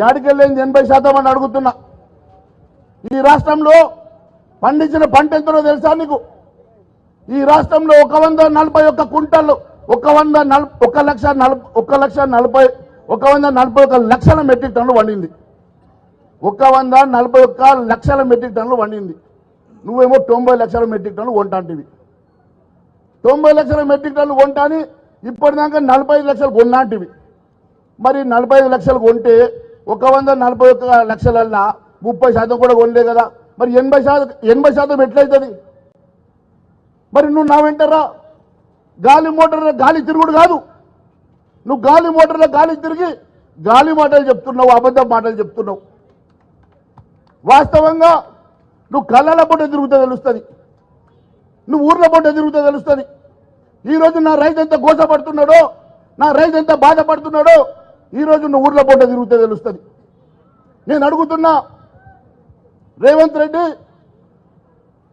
యాడికెళ్ళింది 80% అని అడుగుతున్నా. ఈ రాష్ట్రంలో పండించిన పంట ఎంతనో తెలుసా నీకు? ఈ రాష్ట్రంలో 141 కుంటలు 141 లక్షల మెట్రిక్ టన్నులు వండింది. 141 లక్షల మెట్రిక్ టన్నులు వండింది. నువ్వేమో 90 లక్షల మెట్రిక్ టన్నులు కొంటాంటివి. 90 లక్షల మెట్రిక్ టన్నులు కొంటాని ఇప్పటిదాకా 45 లక్షలు కొన్నాంటివి. మరి 45 లక్షలు కొంటే 141 లక్షలల్లా 30% కూడా కొనలే కదా. మరి 80% ఎట్లయితుంది? మరి నువ్వు నా వెంటరా గాలి మోటార్ల గాలి తిరుగుడు కాదు. నువ్వు గాలి మోటార్ల గాలి తిరిగి గాలి మాటలు చెప్తున్నావు, అబద్ధ మాటలు చెప్తున్నావు. వాస్తవంగా నువ్వు కళ్ళల పూట తిరుగుతా తెలుస్తుంది, నువ్వు ఊర్ల పూట తిరుగుతా తెలుస్తుంది. ఈరోజు నా రైతు ఎంత గోసపడుతున్నాడో, నా రైతు ఎంత బాధపడుతున్నాడో ఈరోజు నువ్వు ఊర్ల పూట తిరుగుతా తెలుస్తుంది. నేను అడుగుతున్నా రేవంత్ రెడ్డి,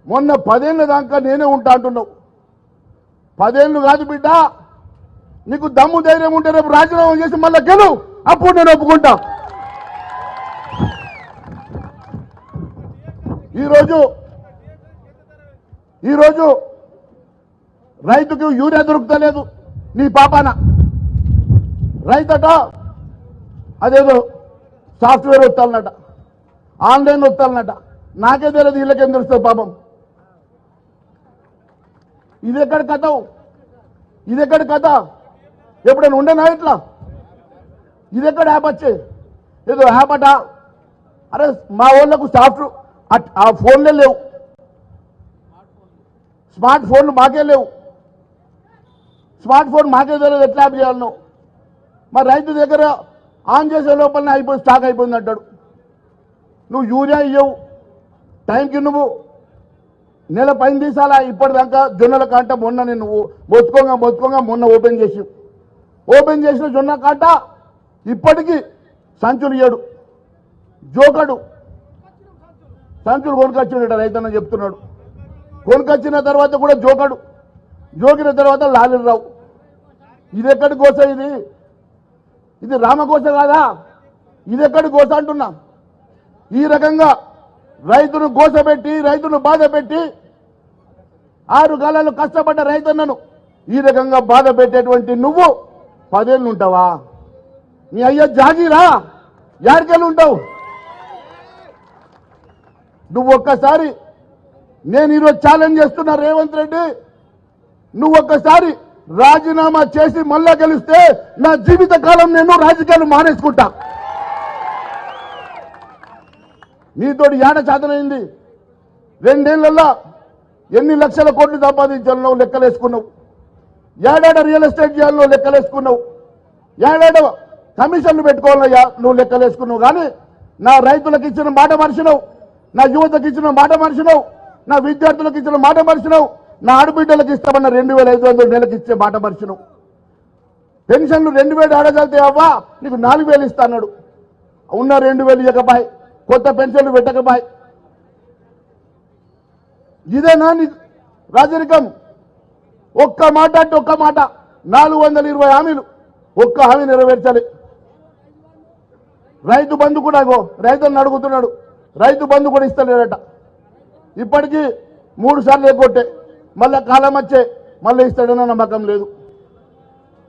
మొన్న 10 ఏళ్ళ దాకా నేనే ఉంటా అంటున్నావు. 10 ఏళ్ళు కాదు బిడ్డ, నీకు దమ్ము ధైర్యం ఉంటే రేపు రాజీనామా చేసి మళ్ళా గెలు, అప్పుడు నేను ఒప్పుకుంటా. ఈరోజు రైతుకు యూరియా దొరుకుతలేదు నీ పాపాన. రైతట అదేదో సాఫ్ట్వేర్ వస్తాలన్నట, ఆన్లైన్ వస్తాలన్నట. నాకే తెలియదు, వీళ్ళకేం తెలుస్తుంది పాపం. ఇదెక్కడ కథ? ఎప్పుడైనా ఉండేనా ఇట్లా? ఇదెక్కడ యాప్ వచ్చే? ఏదో యాప్ అట. అరే మా వాళ్ళకు ఆ ఫోన్లే లేవు, స్మార్ట్ ఫోన్లు మాకే లేవు. స్మార్ట్ ఫోన్ మాకే తెలియదు ఎట్లా యాప్ చేయాలను. మరి రైతు దగ్గర ఆన్ చేసే లోపలనే స్టాక్ అయిపోయింది అంటాడు. నువ్వు యూరియా ఇవ్వవు టైంకి, నువ్వు నెల పైన తీసాలా. ఇప్పటిదాకా జొన్నల కాంట మొన్న నేను మొత్తుకోగా మొన్న ఓపెన్ చేసిన జొన్న కాంట ఇప్పటికీ సంచులు ఇయ్యడు. జోకడు సంచులు కొనుకొచ్చిండట రైతన్న చెప్తున్నాడు. కొనుకొచ్చిన తర్వాత కూడా జోకిన తర్వాత లాలీలు రావు. ఇది ఎక్కడి గోస? ఇది రామగోస కాదా? ఇది ఎక్కడి గోస అంటున్నా. ఈ రకంగా రైతును గోసపెట్టి, రైతును బాధ పెట్టి, 6 కాలాలు కష్టపడ్డ రైతన్నను ఈ రకంగా బాధ పెట్టేటువంటి నువ్వు 10 ఏళ్ళు ఉంటావా? నీ అయ్యా జాగీరా, యాడికెళ్ళి ఉంటావు నువ్వు? ఒక్కసారి నేను ఈరోజు ఛాలెంజ్ చేస్తున్నా రేవంత్ రెడ్డి, నువ్వు ఒక్కసారి రాజీనామా చేసి మళ్ళా గెలిస్తే నా జీవిత కాలం నేను రాజకీయాలు మానేసుకుంటా. నీతోటి ఏడ చేతనైంది? 2 ఏళ్లలో ఎన్ని లక్షల కోట్లు సంపాదించాలో లెక్కలేసుకున్నావు, ఏడాడ రియల్ ఎస్టేట్ చేయాలో లెక్కలేసుకున్నావు, ఏడాడ కమిషన్లు పెట్టుకోవాలయ్యా నువ్వు లెక్కలేసుకున్నావు. కానీ నా రైతులకు ఇచ్చిన మాట మర్చినావు, నా యువతకు ఇచ్చిన మాట మర్చినావు, నా విద్యార్థులకు ఇచ్చిన మాట మర్చినావు, నా ఆడబిడ్డలకు ఇస్తామన్న 2500 నెలకు ఇచ్చే మాట మర్చినావు. పెన్షన్లు 2000 ఆడజాలితే అవ్వా నీకు 4000 ఇస్తా అన్నాడు. ఉన్న 2000 ఇవ్వకపాయి, కొత్త పెన్షన్లు పెట్టకపాయి. ఇదేనా నీ రాజరికం? ఒక్క మాట 420 హామీలు, ఒక్క హామీ నెరవేర్చాలి. రైతు బంధు కూడా రైతులను అడుగుతున్నాడు, రైతు బంధు కూడా ఇస్తలేడట. ఇప్పటికీ 3 సార్లు ఎగ్గొట్టే, మళ్ళా కాలం వచ్చే మళ్ళీ ఇస్తాడన్న నమ్మకం లేదు.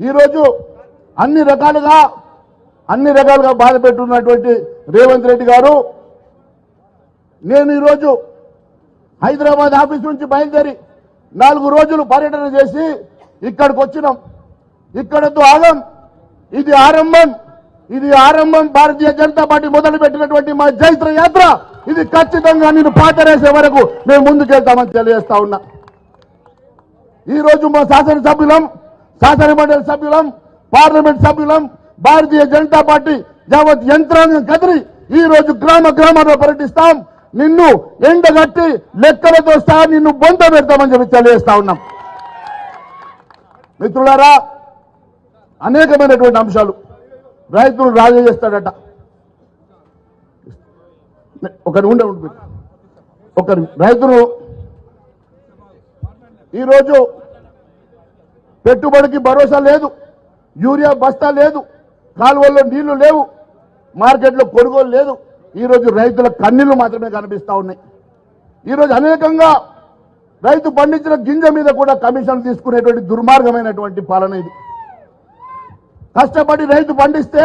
ఈరోజు అన్ని రకాలుగా బాధ పెట్టున్నటువంటి రేవంత్ రెడ్డి గారు, నేను ఈరోజు హైదరాబాద్ ఆఫీస్ నుంచి బయలుదేరి 4 రోజులు పర్యటన చేసి ఇక్కడికి వచ్చినాం. ఇక్కడతో ఆగం, ఇది ఆరంభం. భారతీయ జనతా పార్టీ మొదలు పెట్టినటువంటి మా జైత్ర యాత్ర ఇది ఖచ్చితంగా నేను పాతరేసే వరకు మేము ముందుకెళ్తామని తెలియజేస్తా ఉన్నా. ఈరోజు మా శాసనమండలి సభ్యులం, పార్లమెంట్ సభ్యులం, భారతీయ జనతా పార్టీ యావత్ యంత్రాంగం కదిరి ఈరోజు గ్రామాల్లో పర్యటిస్తాం. నిన్ను ఎండగట్టి లెక్కలతో సహా నిన్ను బొంత పెడతామని చెప్పి తెలియజేస్తా ఉన్నాం. మిత్రులారా, అనేకమైనటువంటి అంశాలు రైతులు రాజీ చేస్తాడట. రైతులు ఈరోజు పెట్టుబడికి భరోసా లేదు, యూరియా బస్తా లేదు, కాలువల్లో నీళ్లు లేవు, మార్కెట్లో కొనుగోలు లేదు. ఈరోజు రైతుల కన్నీళ్లు మాత్రమే కనిపిస్తా ఉన్నాయి. ఈరోజు అనేకంగా రైతు పండించిన గింజ మీద కూడా కమిషన్ తీసుకునేటువంటి దుర్మార్గమైనటువంటి పాలన ఇది. కష్టపడి రైతు పండిస్తే